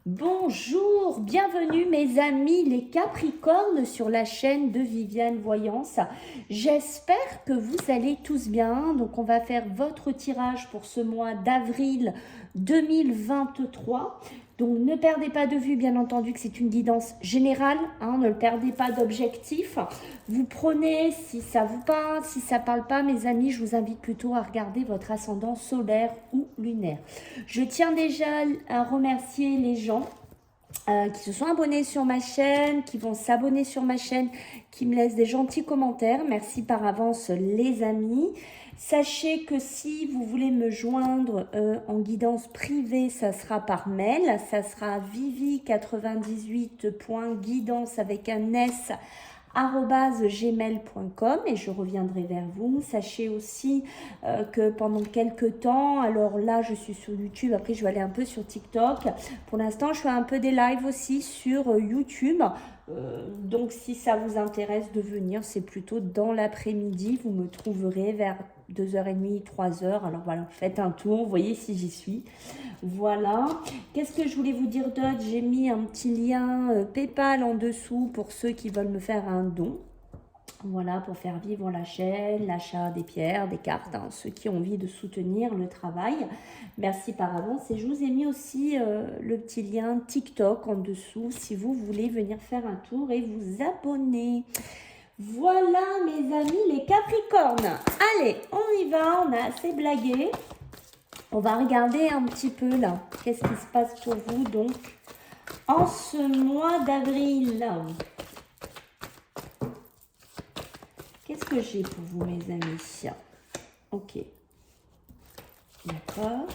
Bonjour, bienvenue mes amis les Capricornes sur la chaîne de Viviane Voyance. J'espère que vous allez tous bien. Donc on va faire votre tirage pour ce mois d'avril 2023. Donc ne perdez pas de vue bien entendu que c'est une guidance générale, hein, ne le perdez pas d'objectif. Vous prenez si ça vous parle, si ça ne parle pas mes amis, je vous invite plutôt à regarder votre ascendant solaire ou lunaire. Je tiens déjà à remercier les gens qui se sont abonnés sur ma chaîne, qui vont s'abonner sur ma chaîne, qui me laissent des gentils commentaires. Merci par avance les amis. Sachez que si vous voulez me joindre en guidance privée, ça sera par mail. Ça sera vivi98.guidance avec un S @gmail.com et je reviendrai vers vous. Sachez aussi que pendant quelques temps, alors là je suis sur YouTube, après je vais aller un peu sur TikTok. Pour l'instant je fais un peu des lives aussi sur YouTube. Donc si ça vous intéresse de venir, c'est plutôt dans l'après-midi. Vous me trouverez vers 2h30, 3h. Alors voilà, faites un tour, voyez si j'y suis. Voilà. Qu'est-ce que je voulais vous dire d'autre? J'ai mis un petit lien PayPal en dessous pour ceux qui veulent me faire un don. Voilà, pour faire vivre la chaîne, l'achat des pierres, des cartes, hein, ceux qui ont envie de soutenir le travail. Merci par avance. Et je vous ai mis aussi le petit lien TikTok en dessous si vous voulez venir faire un tour et vous abonner. Voilà mes amis les Capricornes. Allez, on y va, on a assez blagué. On va regarder un petit peu là, qu'est-ce qui se passe pour vous donc en ce mois d'avril. Qu'est-ce que j'ai pour vous mes amis? Ok, d'accord.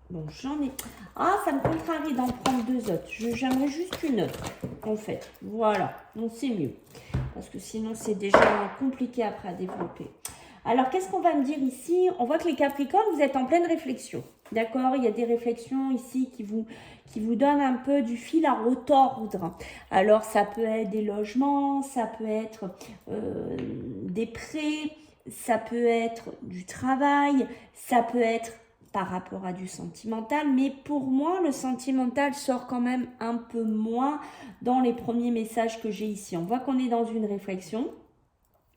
Bon, j'en ai... Ah, ça me contrarie d'en prendre deux autres. J'aimerais juste une autre, en fait. Voilà, donc c'est mieux. Parce que sinon, c'est déjà compliqué après à développer. Alors, qu'est-ce qu'on va me dire ici? On voit que les Capricornes, vous êtes en pleine réflexion. D'accord? Il y a des réflexions ici qui vous donnent un peu du fil à retordre. Alors, ça peut être des logements, ça peut être des prêts, ça peut être du travail, ça peut être par rapport à du sentimental, mais pour moi, le sentimental sort quand même un peu moins dans les premiers messages que j'ai ici. On voit qu'on est dans une réflexion,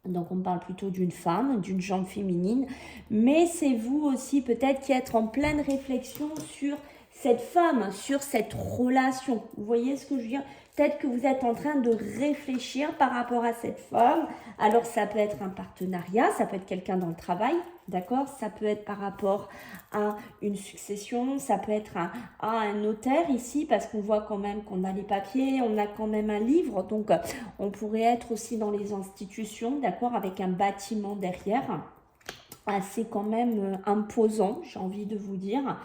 donc on parle plutôt d'une femme, d'une jambe féminine, mais c'est vous aussi peut-être qui êtes en pleine réflexion sur cette femme, sur cette relation. Vous voyez ce que je veux dire? Peut-être que vous êtes en train de réfléchir par rapport à cette femme. Alors ça peut être un partenariat, ça peut être quelqu'un dans le travail, d'accord? Ça peut être par rapport à une succession, ça peut être à un notaire ici, parce qu'on voit quand même qu'on a les papiers, on a quand même un livre, donc on pourrait être aussi dans les institutions, d'accord, avec un bâtiment derrière, assez quand même imposant, j'ai envie de vous dire.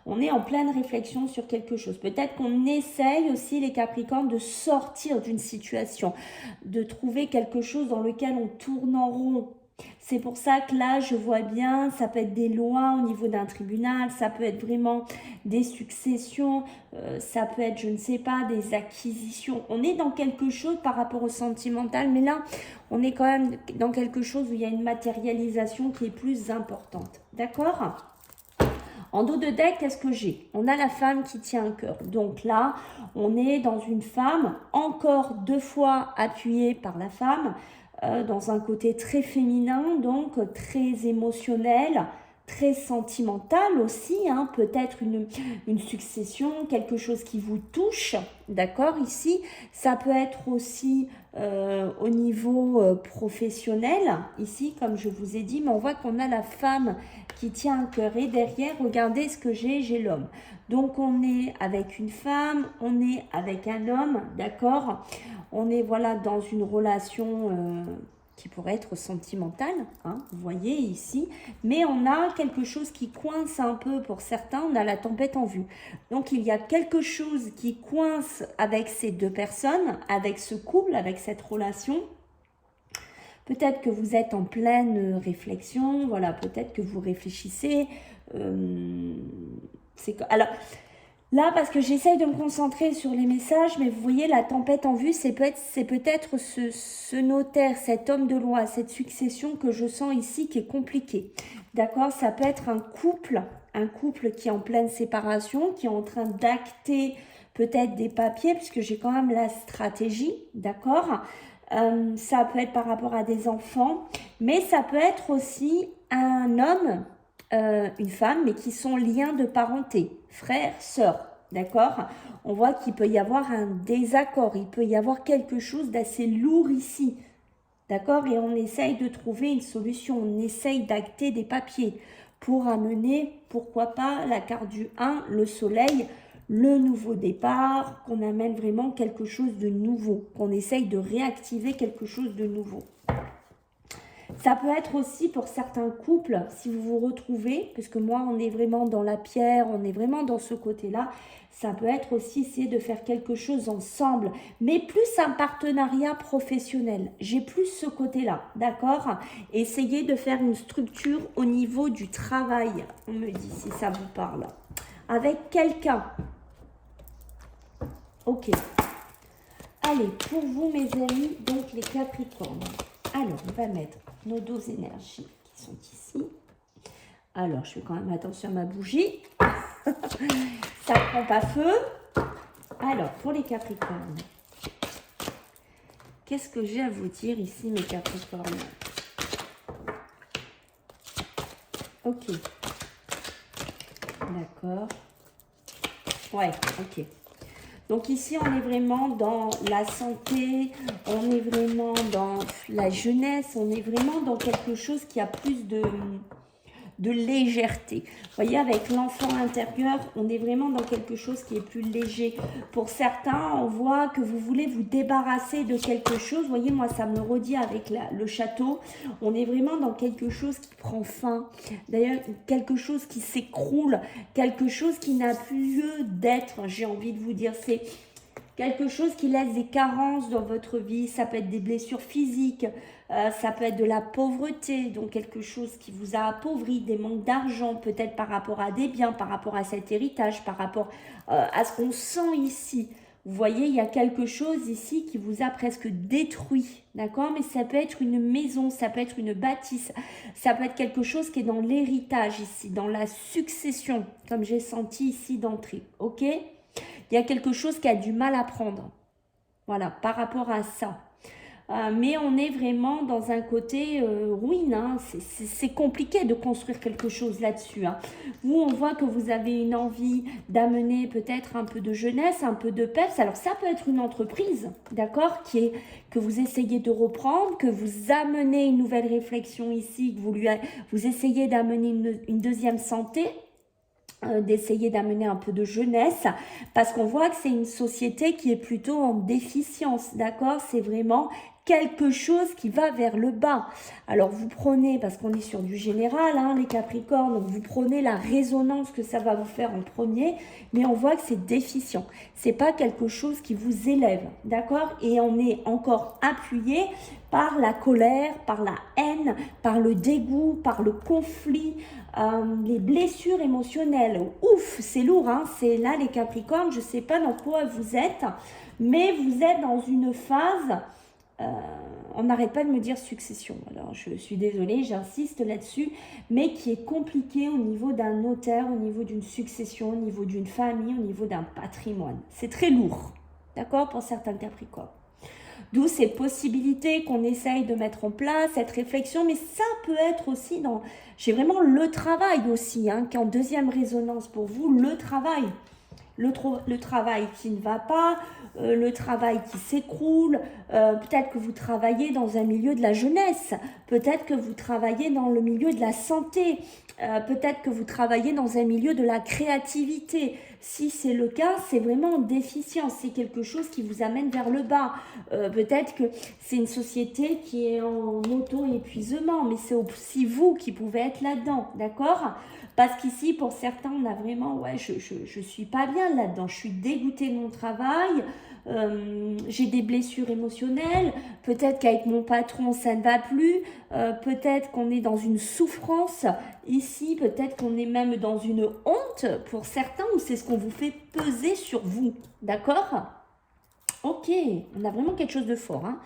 On est en pleine réflexion sur quelque chose. Peut-être qu'on essaye aussi, les Capricornes, de sortir d'une situation, de trouver quelque chose dans lequel on tourne en rond. C'est pour ça que là, je vois bien, ça peut être des lois au niveau d'un tribunal, ça peut être vraiment des successions, ça peut être, je ne sais pas, des acquisitions. On est dans quelque chose par rapport au sentimental, mais là, on est quand même dans quelque chose où il y a une matérialisation qui est plus importante. D'accord ? En dos de deck, qu'est-ce que j'ai? On a la femme qui tient un cœur. Donc là, on est dans une femme, encore deux fois appuyée par la femme, dans un côté très féminin, donc très émotionnel, très sentimental aussi, hein, peut-être une succession, quelque chose qui vous touche, d'accord, ici. Ça peut être aussi au niveau professionnel, ici, comme je vous ai dit, mais on voit qu'on a la femme qui tient un cœur et derrière, regardez ce que j'ai l'homme. Donc on est avec une femme, on est avec un homme, d'accord? On est voilà dans une relation qui pourrait être sentimentale, hein, vous voyez ici, mais on a quelque chose qui coince un peu pour certains, on a la tempête en vue. Donc il y a quelque chose qui coince avec ces deux personnes, avec ce couple, avec cette relation. Peut-être que vous êtes en pleine réflexion, voilà, peut-être que vous réfléchissez. Alors, là, parce que j'essaye de me concentrer sur les messages, mais vous voyez, la tempête en vue, c'est peut-être ce notaire, cet homme de loi, cette succession que je sens ici qui est compliqué. D'accord? Ça peut être un couple un couple qui est en pleine séparation, qui est en train d'acter peut-être des papiers, puisque j'ai quand même la stratégie, d'accord? Ça peut être par rapport à des enfants, mais ça peut être aussi un homme, une femme, mais qui sont liens de parenté, frère, sœur, d'accord? On voit qu'il peut y avoir un désaccord, il peut y avoir quelque chose d'assez lourd ici, d'accord? Et on essaye de trouver une solution, on essaye d'acter des papiers pour amener, pourquoi pas, la carte du 1, le soleil, le nouveau départ, qu'on amène vraiment quelque chose de nouveau, qu'on essaye de réactiver quelque chose de nouveau. Ça peut être aussi pour certains couples, si vous vous retrouvez, parce que moi, on est vraiment dans la pierre, on est vraiment dans ce côté-là, ça peut être aussi essayer de faire quelque chose ensemble, mais plus un partenariat professionnel. J'ai plus ce côté-là, d'accord? Essayez de faire une structure au niveau du travail, on me dit si ça vous parle, avec quelqu'un. Ok. Allez, pour vous, mes amis, donc les Capricornes. Alors, on va mettre nos 12 énergies qui sont ici. Alors, je fais quand même attention à ma bougie. Ça ne prend pas feu. Alors, pour les Capricornes, qu'est-ce que j'ai à vous dire ici, mes Capricornes? Ok. D'accord. Ouais, ok. Donc ici, on est vraiment dans la santé, on est vraiment dans la jeunesse, on est vraiment dans quelque chose qui a plus de légèreté. Vous voyez, avec l'enfant intérieur, on est vraiment dans quelque chose qui est plus léger. Pour certains, on voit que vous voulez vous débarrasser de quelque chose. Vous voyez, moi, ça me redit avec le château. On est vraiment dans quelque chose qui prend fin. D'ailleurs, quelque chose qui s'écroule, quelque chose qui n'a plus lieu d'être, j'ai envie de vous dire. C'est quelque chose qui laisse des carences dans votre vie. Ça peut être des blessures physiques, ça peut être de la pauvreté, donc quelque chose qui vous a appauvri, des manques d'argent, peut-être par rapport à des biens, par rapport à cet héritage, par rapport à ce qu'on sent ici. Vous voyez, il y a quelque chose ici qui vous a presque détruit, d'accord? Mais ça peut être une maison, ça peut être une bâtisse, ça peut être quelque chose qui est dans l'héritage ici, dans la succession, comme j'ai senti ici d'entrée, ok? Il y a quelque chose qui a du mal à prendre, voilà, par rapport à ça. Mais on est vraiment dans un côté ruine, hein. C'est compliqué de construire quelque chose là-dessus, hein. Vous, on voit que vous avez une envie d'amener peut-être un peu de jeunesse, un peu de peps. Alors ça peut être une entreprise, d'accord, que vous essayez de reprendre, que vous amenez une nouvelle réflexion ici, que vous essayez d'amener une deuxième santé, d'essayer d'amener un peu de jeunesse, parce qu'on voit que c'est une société qui est plutôt en déficience, d'accord? C'est vraiment quelque chose qui va vers le bas. Alors vous prenez, parce qu'on est sur du général, hein, les Capricornes, donc vous prenez la résonance que ça va vous faire en premier, mais on voit que c'est déficient. C'est pas quelque chose qui vous élève, d'accord? Et on est encore appuyé par la colère, par la haine, par le dégoût, par le conflit, les blessures émotionnelles. Ouf, c'est lourd, hein? C'est là les Capricornes, je sais pas dans quoi vous êtes, mais vous êtes dans une phase... on n'arrête pas de me dire succession, alors je suis désolée, j'insiste là-dessus, mais qui est compliqué au niveau d'un notaire, au niveau d'une succession, au niveau d'une famille, au niveau d'un patrimoine. C'est très lourd, d'accord, pour certains Capricornes. D'où ces possibilités qu'on essaye de mettre en place, cette réflexion, mais ça peut être aussi dans... J'ai vraiment le travail aussi, hein, qui est en deuxième résonance pour vous, le travail. Le travail qui ne va pas, le travail qui s'écroule, peut-être que vous travaillez dans un milieu de la jeunesse, peut-être que vous travaillez dans le milieu de la santé, peut-être que vous travaillez dans un milieu de la créativité. Si c'est le cas, c'est vraiment en déficience, c'est quelque chose qui vous amène vers le bas. Peut-être que c'est une société qui est en auto-épuisement, mais c'est aussi vous qui pouvez être là-dedans, d'accord ? Parce qu'ici, pour certains, on a vraiment, ouais, je suis pas bien là-dedans, je suis dégoûtée de mon travail, j'ai des blessures émotionnelles, peut-être qu'avec mon patron, ça ne va plus, peut-être qu'on est dans une souffrance ici, peut-être qu'on est même dans une honte pour certains, ou c'est ce qu'on vous fait peser sur vous, d'accord? Ok, on a vraiment quelque chose de fort, hein.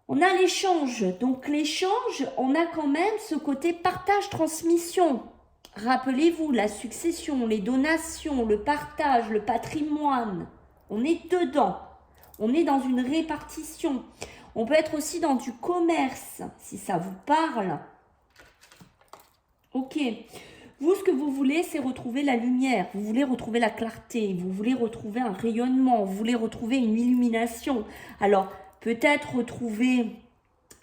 On a l'échange, donc l'échange, on a quand même ce côté partage-transmission. Rappelez-vous, la succession, les donations, le partage, le patrimoine, on est dedans. On est dans une répartition. On peut être aussi dans du commerce, si ça vous parle. Ok. Vous, ce que vous voulez, c'est retrouver la lumière. Vous voulez retrouver la clarté. Vous voulez retrouver un rayonnement. Vous voulez retrouver une illumination. Alors, peut-être retrouver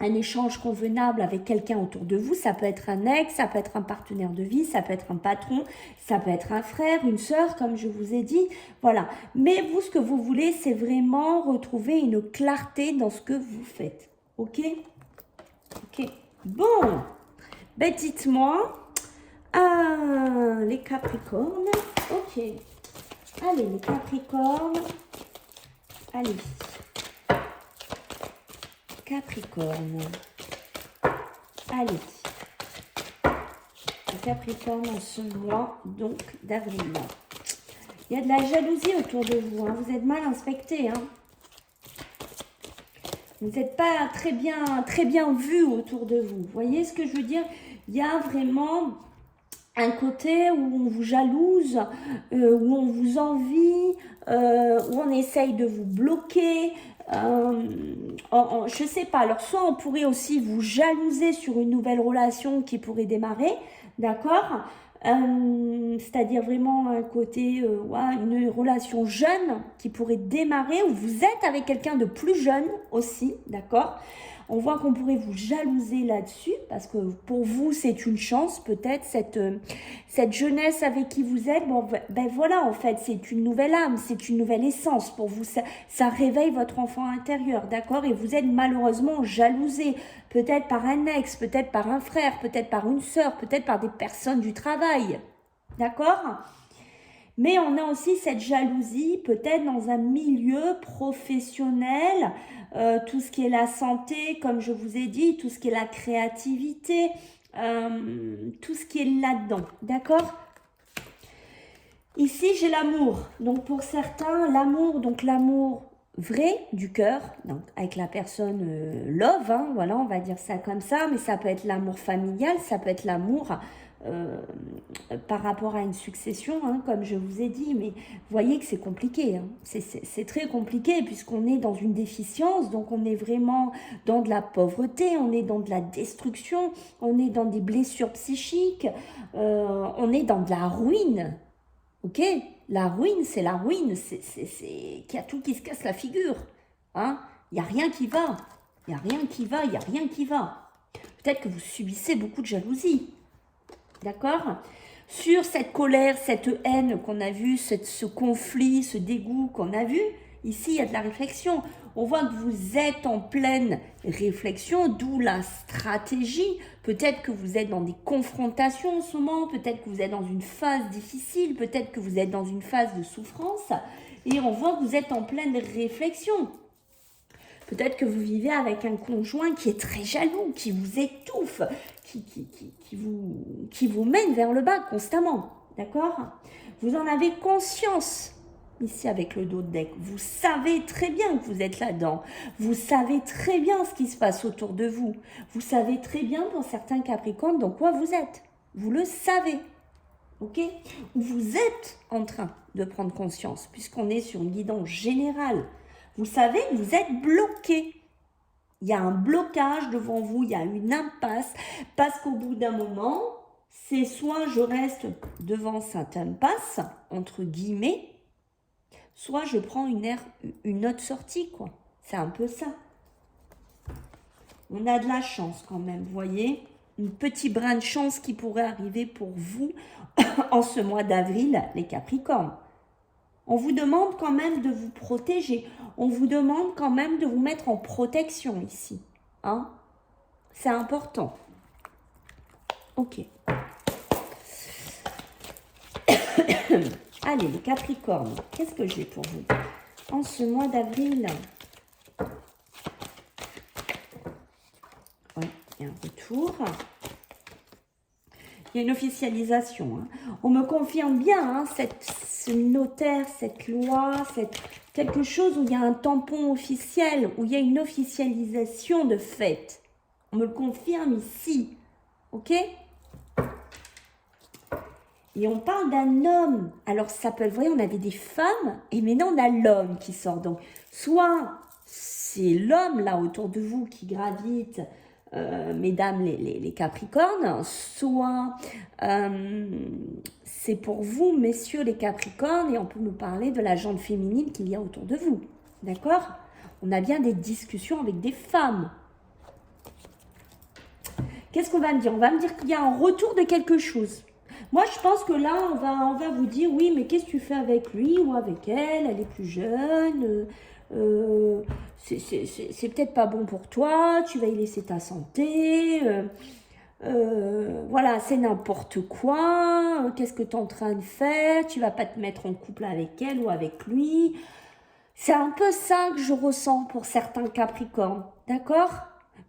un échange convenable avec quelqu'un autour de vous. Ça peut être un ex, ça peut être un partenaire de vie, ça peut être un patron, ça peut être un frère, une sœur, comme je vous ai dit. Voilà. Mais vous, ce que vous voulez, c'est vraiment retrouver une clarté dans ce que vous faites. Ok? Ok. Bon. Ben, dites-moi. Ah, les Capricornes. Ok. Allez, les Capricornes. Allez. Capricorne. Allez. Les Capricornes en ce mois, donc, d'avril. Il y a de la jalousie autour de vous. Hein. Vous êtes mal inspecté. Hein. Vous n'êtes pas très bien vu autour de vous. Vous voyez ce que je veux dire? Il y a vraiment un côté où on vous jalouse, où on vous envie, où on essaye de vous bloquer. Je sais pas. Alors, soit on pourrait aussi vous jalouser sur une nouvelle relation qui pourrait démarrer, d'accord? C'est-à-dire vraiment un côté, ouais, une relation jeune qui pourrait démarrer, ou vous êtes avec quelqu'un de plus jeune aussi, d'accord? On voit qu'on pourrait vous jalouser là-dessus, parce que pour vous, c'est une chance, peut-être, cette jeunesse avec qui vous êtes. Bon, ben voilà, en fait, c'est une nouvelle âme, c'est une nouvelle essence pour vous. Ça réveille votre enfant intérieur, d'accord? Et vous êtes malheureusement jalousé, peut-être par un ex, peut-être par un frère, peut-être par une sœur, peut-être par des personnes du travail, d'accord? Mais on a aussi cette jalousie, peut-être dans un milieu professionnel, tout ce qui est la santé, comme je vous ai dit, tout ce qui est la créativité, tout ce qui est là-dedans, d'accord? Ici, j'ai l'amour. Donc, pour certains, l'amour, donc l'amour vrai du cœur, donc avec la personne love, hein, voilà, on va dire ça comme ça, mais ça peut être l'amour familial, ça peut être l'amour par rapport à une succession, hein, comme je vous ai dit, mais vous voyez que c'est compliqué, hein. C'est très compliqué puisqu'on est dans une déficience, donc on est vraiment dans de la pauvreté, on est dans de la destruction, on est dans des blessures psychiques, on est dans de la ruine, ok? La ruine, c'est la ruine, c'est qu'il y a tout qui se casse la figure, hein? Il n'y a rien qui va, il n'y a rien qui va, il n'y a rien qui va. Peut-être que vous subissez beaucoup de jalousie. D'accord? Sur cette colère, cette haine qu'on a vue, ce conflit, ce dégoût qu'on a vu, ici, il y a de la réflexion. On voit que vous êtes en pleine réflexion, d'où la stratégie. Peut-être que vous êtes dans des confrontations en ce moment, peut-être que vous êtes dans une phase difficile, peut-être que vous êtes dans une phase de souffrance. Et on voit que vous êtes en pleine réflexion. Peut-être que vous vivez avec un conjoint qui est très jaloux, qui vous étouffe, qui vous mène vers le bas constamment, d'accord? Vous en avez conscience ici avec le dos de deck. Vous savez très bien que vous êtes là-dedans. Vous savez très bien ce qui se passe autour de vous. Vous savez très bien dans certains Capricornes dans quoi vous êtes. Vous le savez, ok? Vous êtes en train de prendre conscience puisqu'on est sur une guidance générale. Vous savez que vous êtes bloqué. Il y a un blocage devant vous, il y a une impasse, parce qu'au bout d'un moment, c'est soit je reste devant cette impasse, entre guillemets, soit je prends une autre sortie, quoi. C'est un peu ça. On a de la chance quand même, vous voyez? Un petit brin de chance qui pourrait arriver pour vous en ce mois d'avril, les Capricornes. On vous demande quand même de vous protéger. On vous demande quand même de vous mettre en protection ici. Hein? C'est important. Ok. Allez, les Capricornes, qu'est-ce que j'ai pour vous en ce mois d'avril? Oui, il y a un retour. Il y a une officialisation. Hein. On me confirme bien hein, ce notaire, cette loi, quelque chose où il y a un tampon officiel, où il y a une officialisation de fait. On me le confirme ici. Ok? Et on parle d'un homme. Alors, ça peut, vous voyez, on avait des femmes, et maintenant on a l'homme qui sort. Donc, soit c'est l'homme là autour de vous qui gravite, mesdames les Capricornes, soit c'est pour vous, messieurs les Capricornes, et on peut nous parler de la jante féminine qu'il y a autour de vous. D'accord? On a bien des discussions avec des femmes. Qu'est-ce qu'on va me dire? On va me dire qu'il y a un retour de quelque chose. Moi, je pense que là, on va vous dire, oui, mais qu'est-ce que tu fais avec lui ou avec elle? Elle est plus jeune, c'est peut-être pas bon pour toi, tu vas y laisser ta santé, voilà, c'est n'importe quoi, qu'est-ce que tu es en train de faire? Tu vas pas te mettre en couple avec elle ou avec lui. C'est un peu ça que je ressens pour certains Capricornes, d'accord?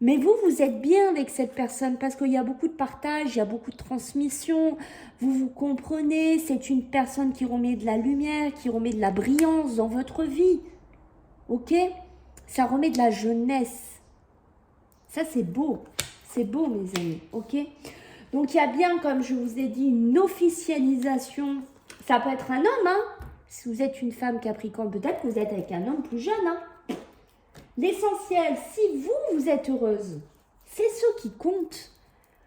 Mais vous, vous êtes bien avec cette personne parce qu'il y a beaucoup de partage, il y a beaucoup de transmission, vous vous comprenez, c'est une personne qui remet de la lumière, qui remet de la brillance dans votre vie, ok? Ça remet de la jeunesse. Ça, c'est beau, mes amis, ok? Donc, il y a bien, comme je vous ai dit, une officialisation. Ça peut être un homme, hein? Si vous êtes une femme Capricorne, peut-être que vous êtes avec un homme plus jeune, hein? L'essentiel, si vous êtes heureuse, c'est ce qui compte.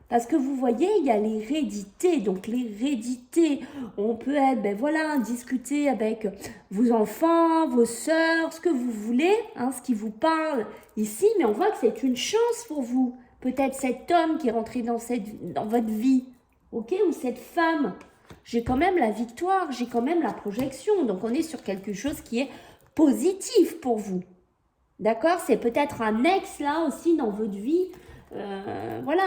Parce que vous voyez, il y a l'hérédité. Donc l'hérédité, on peut être, ben voilà, discuter avec vos enfants, vos sœurs, ce que vous voulez, hein, ce qui vous parle ici. Mais on voit que c'est une chance pour vous. Peut-être cet homme qui est rentré dans votre vie, ok, ou cette femme. J'ai quand même la victoire, j'ai quand même la projection. Donc on est sur quelque chose qui est positif pour vous. D'accord? C'est peut-être un ex là aussi dans votre vie, voilà,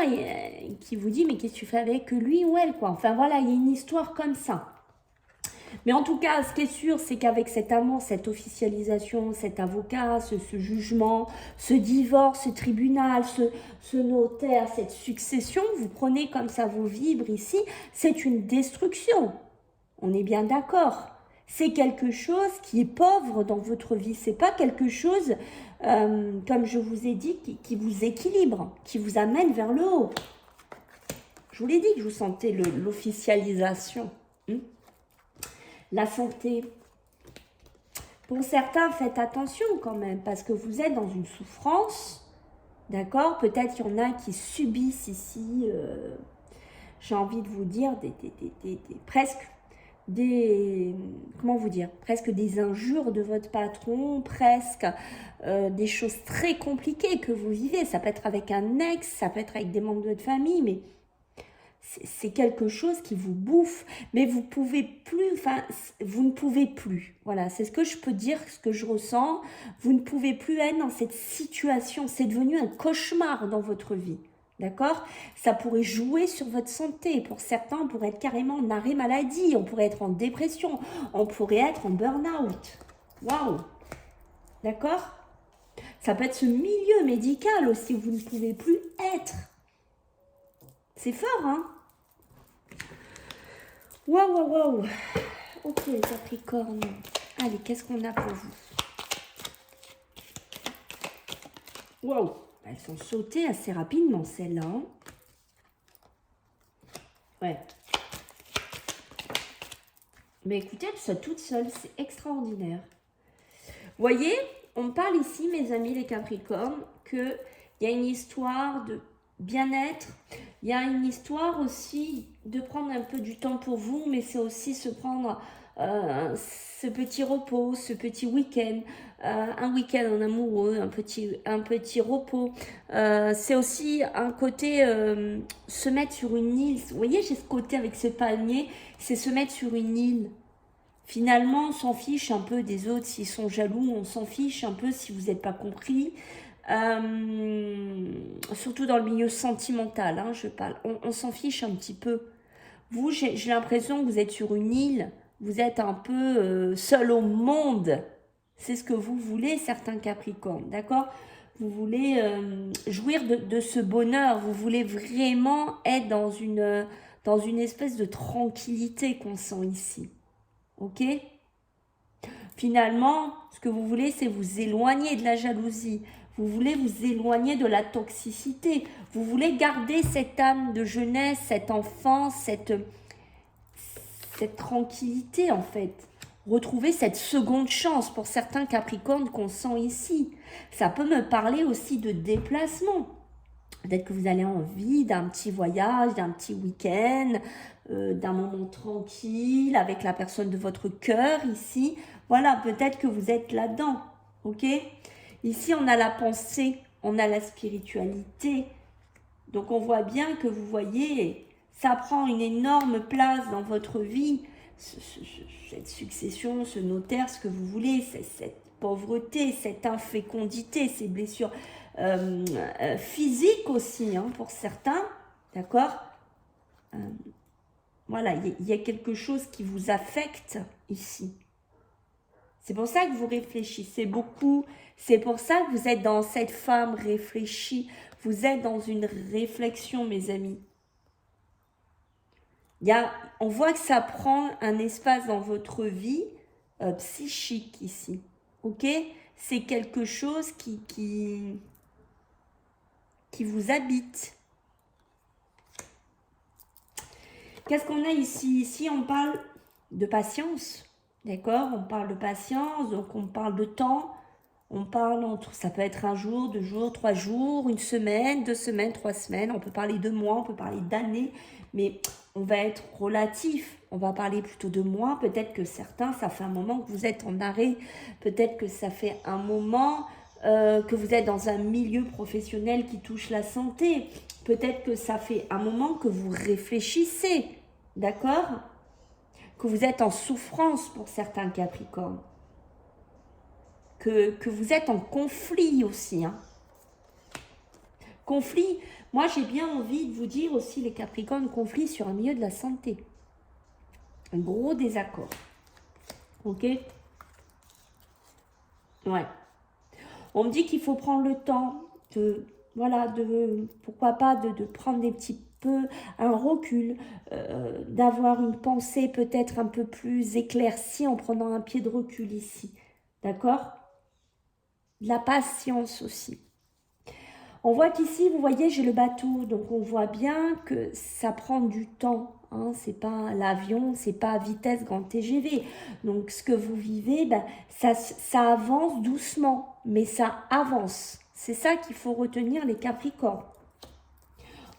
qui vous dit mais qu'est-ce que tu fais avec lui ou elle, quoi. Enfin voilà, il y a une histoire comme ça. Mais en tout cas, ce qui est sûr, c'est qu'avec cet amour, cette officialisation, cet avocat, ce jugement, ce divorce, ce tribunal, ce notaire, cette succession, vous prenez comme ça vos vibres ici, c'est une destruction. On est bien d'accord. C'est quelque chose qui est pauvre dans votre vie. C'est pas quelque chose, comme je vous ai dit, qui vous équilibre, qui vous amène vers le haut. Je vous l'ai dit que je vous sentais l'officialisation. La santé. Pour certains, faites attention quand même, parce que vous êtes dans une souffrance. D'accord? Peut-être qu'il y en a qui subissent ici, j'ai envie de vous dire, presque comment vous dire, presque des injures de votre patron, presque des choses très compliquées que vous vivez. Ça peut être avec un ex, ça peut être avec des membres de votre famille, mais c'est quelque chose qui vous bouffe. Mais vous pouvez plus, enfin, vous ne pouvez plus. Voilà, c'est ce que je peux dire, ce que je ressens. Vous ne pouvez plus être dans cette situation. C'est devenu un cauchemar dans votre vie. D'accord? Ça pourrait jouer sur votre santé. Pour certains, on pourrait être carrément en arrêt maladie, on pourrait être en dépression, on pourrait être en burn-out. Waouh! D'accord? Ça peut être ce milieu médical aussi où vous ne pouvez plus être. C'est fort, hein? Waouh, waouh, waouh! Ok, les Capricornes. Allez, qu'est-ce qu'on a pour vous? Waouh! Elles sont sautées assez rapidement, celles-là. Ouais. Mais écoutez, elles sont toutes seules. C'est extraordinaire. Vous voyez, on parle ici, mes amis les Capricornes, qu'il y a une histoire de bien-être. Il y a une histoire aussi de prendre un peu du temps pour vous, mais c'est aussi se prendre ce petit repos, ce petit week-end, un week-end en amoureux, un petit repos. C'est aussi un côté se mettre sur une île. Vous voyez, j'ai ce côté avec ce palmier, c'est se mettre sur une île. Finalement, on s'en fiche un peu des autres s'ils sont jaloux, on s'en fiche un peu si vous n'êtes pas compris. Surtout dans le milieu sentimental, hein, je parle. On s'en fiche un petit peu. Vous, j'ai l'impression que vous êtes sur une île, vous êtes un peu seul au monde. C'est ce que vous voulez, certains Capricornes, d'accord? Vous voulez jouir de ce bonheur, vous voulez vraiment être dans une espèce de tranquillité qu'on sent ici. Ok? Finalement, ce que vous voulez, c'est vous éloigner de la jalousie. Vous voulez vous éloigner de la toxicité. Vous voulez garder cette âme de jeunesse, cette enfance, cette tranquillité en fait. Retrouver cette seconde chance pour certains Capricornes qu'on sent ici. Ça peut me parler aussi de déplacement. Peut-être que vous avez envie d'un petit voyage, d'un petit week-end, d'un moment tranquille avec la personne de votre cœur ici. Voilà, peut-être que vous êtes là-dedans, ok? Ici, on a la pensée, on a la spiritualité. Donc, on voit bien que vous voyez, ça prend une énorme place dans votre vie. Cette succession, ce notaire, ce que vous voulez, cette pauvreté, cette infécondité, ces blessures physiques aussi, hein, pour certains, d'accord? Voilà, il y a quelque chose qui vous affecte ici. C'est pour ça que vous réfléchissez beaucoup. C'est pour ça que vous êtes dans cette femme réfléchie. Vous êtes dans une réflexion, mes amis. On voit que ça prend un espace dans votre vie psychique ici. Ok? C'est quelque chose qui vous habite. Qu'est-ce qu'on a ici? Ici, on parle de patience. D'accord? On parle de patience, donc on parle de temps. On parle ça peut être un jour, 2 jours, 3 jours, 1 semaine, 2 semaines, 3 semaines. On peut parler de mois, on peut parler d'années, mais on va être relatif. On va parler plutôt de mois. Peut-être que certains, ça fait un moment que vous êtes en arrêt. Peut-être que ça fait un moment que vous êtes dans un milieu professionnel qui touche la santé. Peut-être que ça fait un moment que vous réfléchissez, d'accord? Que vous êtes en souffrance pour certains Capricornes. Que vous êtes en conflit aussi. Hein. Conflit, moi j'ai bien envie de vous dire aussi les Capricornes, conflit sur un milieu de la santé. Un gros désaccord. Ok? Ouais. On me dit qu'il faut prendre le temps de, voilà, pourquoi pas de prendre des petits peu un recul, d'avoir une pensée peut-être un peu plus éclaircie en prenant un pied de recul ici. D'accord? La patience aussi. On voit qu'ici, vous voyez, j'ai le bateau. Donc, on voit bien que ça prend du temps. Hein, c'est pas l'avion, c'est pas à vitesse grand TGV. Donc, ce que vous vivez, ben, ça avance doucement, mais ça avance. C'est ça qu'il faut retenir, les Capricornes.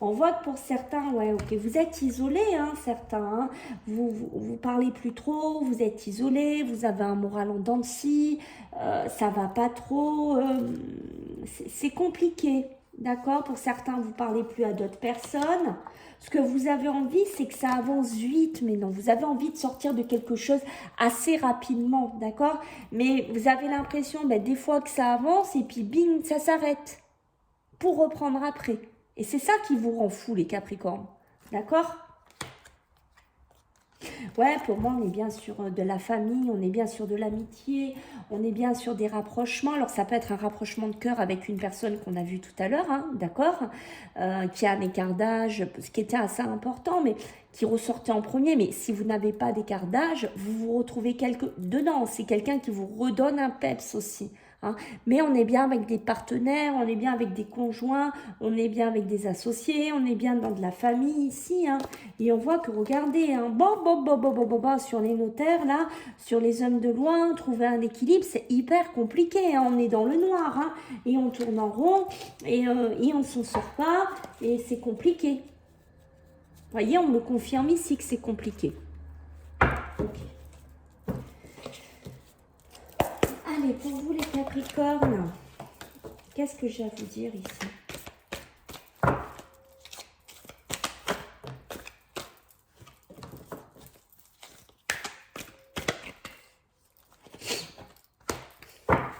On voit que pour certains, ouais, ok, vous êtes isolés, hein, certains. Hein, vous parlez plus trop, vous êtes isolés, vous avez un moral en dents de scie, ça va pas trop, c'est compliqué, d'accord? Pour certains, vous parlez plus à d'autres personnes. Ce que vous avez envie, c'est que ça avance vite, mais non, vous avez envie de sortir de quelque chose assez rapidement, d'accord? Mais vous avez l'impression, ben, des fois que ça avance et puis bing, ça s'arrête pour reprendre après. Et c'est ça qui vous rend fou, les Capricornes. D'accord? Ouais, pour moi, on est bien sur de la famille, on est bien sur de l'amitié, on est bien sur des rapprochements. Alors, ça peut être un rapprochement de cœur avec une personne qu'on a vue tout à l'heure, hein, d'accord, qui a un écart d'âge, ce qui était assez important, mais qui ressortait en premier. Mais si vous n'avez pas d'écart d'âge, vous vous retrouvez dedans. C'est quelqu'un qui vous redonne un peps aussi. Hein. Mais on est bien avec des partenaires, on est bien avec des conjoints, on est bien avec des associés, on est bien dans de la famille ici. Hein. Et on voit que, regardez, hein, sur les notaires, là, sur les hommes de loi, trouver un équilibre, c'est hyper compliqué. Hein. On est dans le noir, hein, et on tourne en rond, et on ne s'en sort pas, et c'est compliqué. Vous voyez, on me confirme ici que c'est compliqué. Ok. Allez, pour vous les Capricornes, qu'est-ce que j'ai à vous dire ici?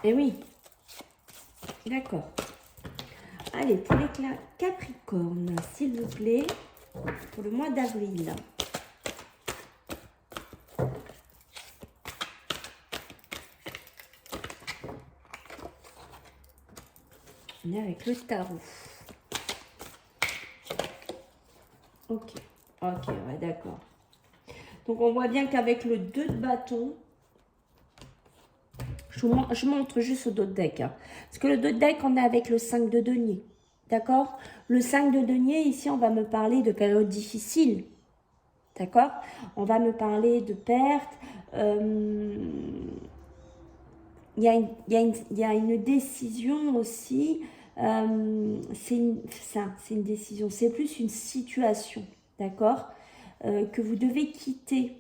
Eh oui, d'accord. Allez, pour les Capricornes, s'il vous plaît, pour le mois d'avril. On est avec le tarot. Ok, ouais, d'accord. Donc, on voit bien qu'avec le 2 de bâton, je montre juste au dos de deck. Hein. Parce que le dos de deck, on est avec le 5 de denier. D'accord? Le 5 de denier, ici, on va me parler de période difficile. D'accord? On va me parler de perte. Il y a une décision aussi. C'est une décision. C'est plus une situation. D'accord? Que vous devez quitter.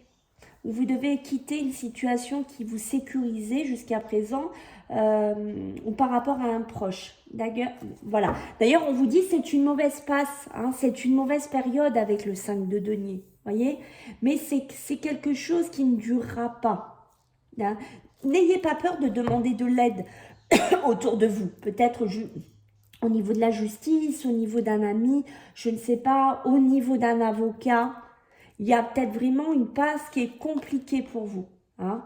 Vous devez quitter une situation qui vous sécurisait jusqu'à présent ou par rapport à un proche. D'ailleurs, voilà. D'ailleurs, on vous dit c'est une mauvaise passe, hein, c'est une mauvaise période avec le 5 de denier, voyez. Mais c'est quelque chose qui ne durera pas. Hein. N'ayez pas peur de demander de l'aide autour de vous. Peut-être au niveau de la justice, au niveau d'un ami, je ne sais pas, au niveau d'un avocat. Il y a peut-être vraiment une passe qui est compliquée pour vous. Hein.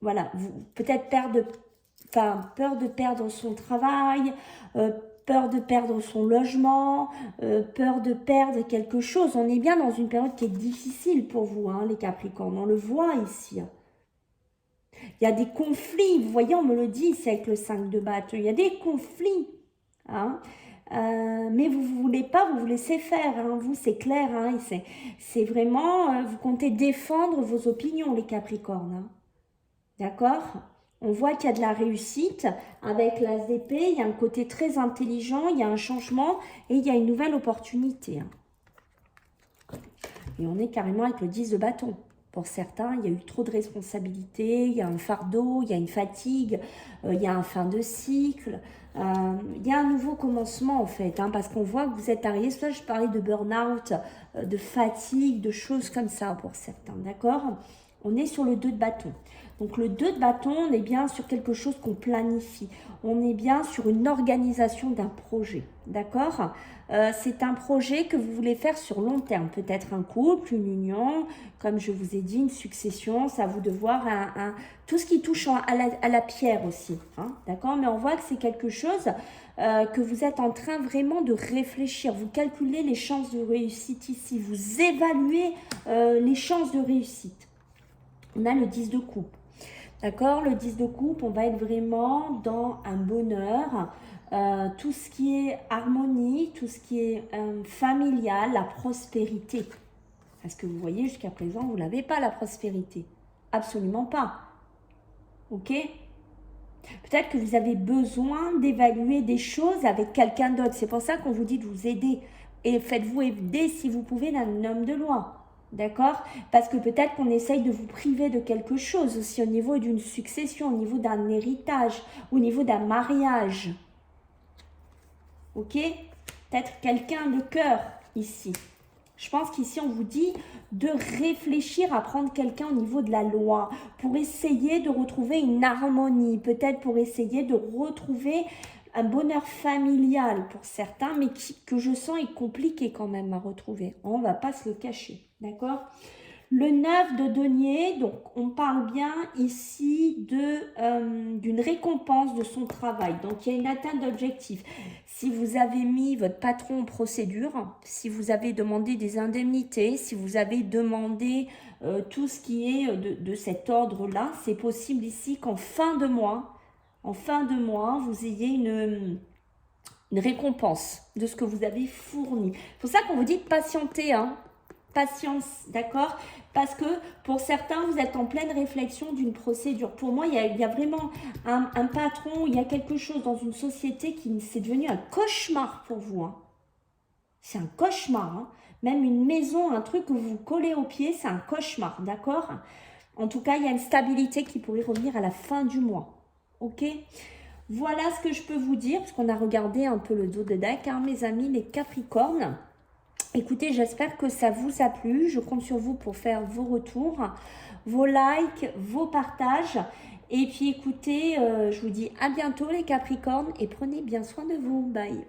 Voilà, peut-être peur de perdre son travail, peur de perdre son logement, peur de perdre quelque chose. On est bien dans une période qui est difficile pour vous, hein, les Capricornes. On le voit ici. Hein. Il y a des conflits, vous voyez, on me le dit, c'est avec le 5 de bâton. Il y a des conflits. Hein. Mais vous ne voulez pas, vous vous laissez faire, hein. Vous c'est clair, hein. C'est vraiment, vous comptez défendre vos opinions les Capricornes, hein. D'accord? On voit qu'il y a de la réussite avec l'as d'épée, il y a un côté très intelligent, il y a un changement et il y a une nouvelle opportunité, hein. Et on est carrément avec le 10 de bâton. Pour certains, il y a eu trop de responsabilités, il y a un fardeau, il y a une fatigue, il y a un fin de cycle. Il y a un nouveau commencement en fait, hein, parce qu'on voit que vous êtes arrivé, c'est ça je parlais de burn-out, de fatigue, de choses comme ça pour certains, d'accord? On est sur le 2 de bâton. Donc le 2 de bâton, on est bien sur quelque chose qu'on planifie. On est bien sur une organisation d'un projet, d'accord? C'est un projet que vous voulez faire sur long terme. Peut-être un couple, une union, comme je vous ai dit, une succession. C'est à vous de voir tout ce qui touche à la pierre aussi, hein, d'accord? Mais on voit que c'est quelque chose que vous êtes en train vraiment de réfléchir. Vous calculez les chances de réussite ici. Vous évaluez les chances de réussite. On a le 10 de coupe. D'accord? Le 10 de coupe, on va être vraiment dans un bonheur, tout ce qui est harmonie, tout ce qui est familial, la prospérité. Parce que vous voyez, jusqu'à présent, vous n'avez pas la prospérité. Absolument pas. Ok? Peut-être que vous avez besoin d'évaluer des choses avec quelqu'un d'autre. C'est pour ça qu'on vous dit de vous aider. Et faites-vous aider si vous pouvez d'un homme de loi. D'accord? Parce que peut-être qu'on essaye de vous priver de quelque chose aussi au niveau d'une succession, au niveau d'un héritage, au niveau d'un mariage. Ok? Peut-être quelqu'un de cœur ici. Je pense qu'ici, on vous dit de réfléchir à prendre quelqu'un au niveau de la loi pour essayer de retrouver une harmonie, peut-être pour essayer de retrouver un bonheur familial pour certains, mais que je sens est compliqué quand même à retrouver. On ne va pas se le cacher, d'accord? Le 9 de denier, donc on parle bien ici d'une récompense de son travail. Donc il y a une atteinte d'objectif. Si vous avez mis votre patron en procédure, si vous avez demandé des indemnités, si vous avez demandé tout ce qui est de cet ordre-là, c'est possible ici qu'en fin de mois, vous ayez une récompense de ce que vous avez fourni. C'est pour ça qu'on vous dit de patienter, hein. Patience, d'accord? Parce que pour certains, vous êtes en pleine réflexion d'une procédure. Pour moi, il y a vraiment un patron, il y a quelque chose dans une société qui c'est devenu un cauchemar pour vous. Hein. C'est un cauchemar. Hein. Même une maison, un truc que vous collez au pied, c'est un cauchemar, d'accord? En tout cas, il y a une stabilité qui pourrait revenir à la fin du mois. Ok? Voilà ce que je peux vous dire, parce qu'on a regardé un peu le dos de deck, hein, mes amis, les Capricornes. Écoutez, j'espère que ça vous a plu. Je compte sur vous pour faire vos retours, vos likes, vos partages. Et puis écoutez, je vous dis à bientôt les Capricornes et prenez bien soin de vous. Bye.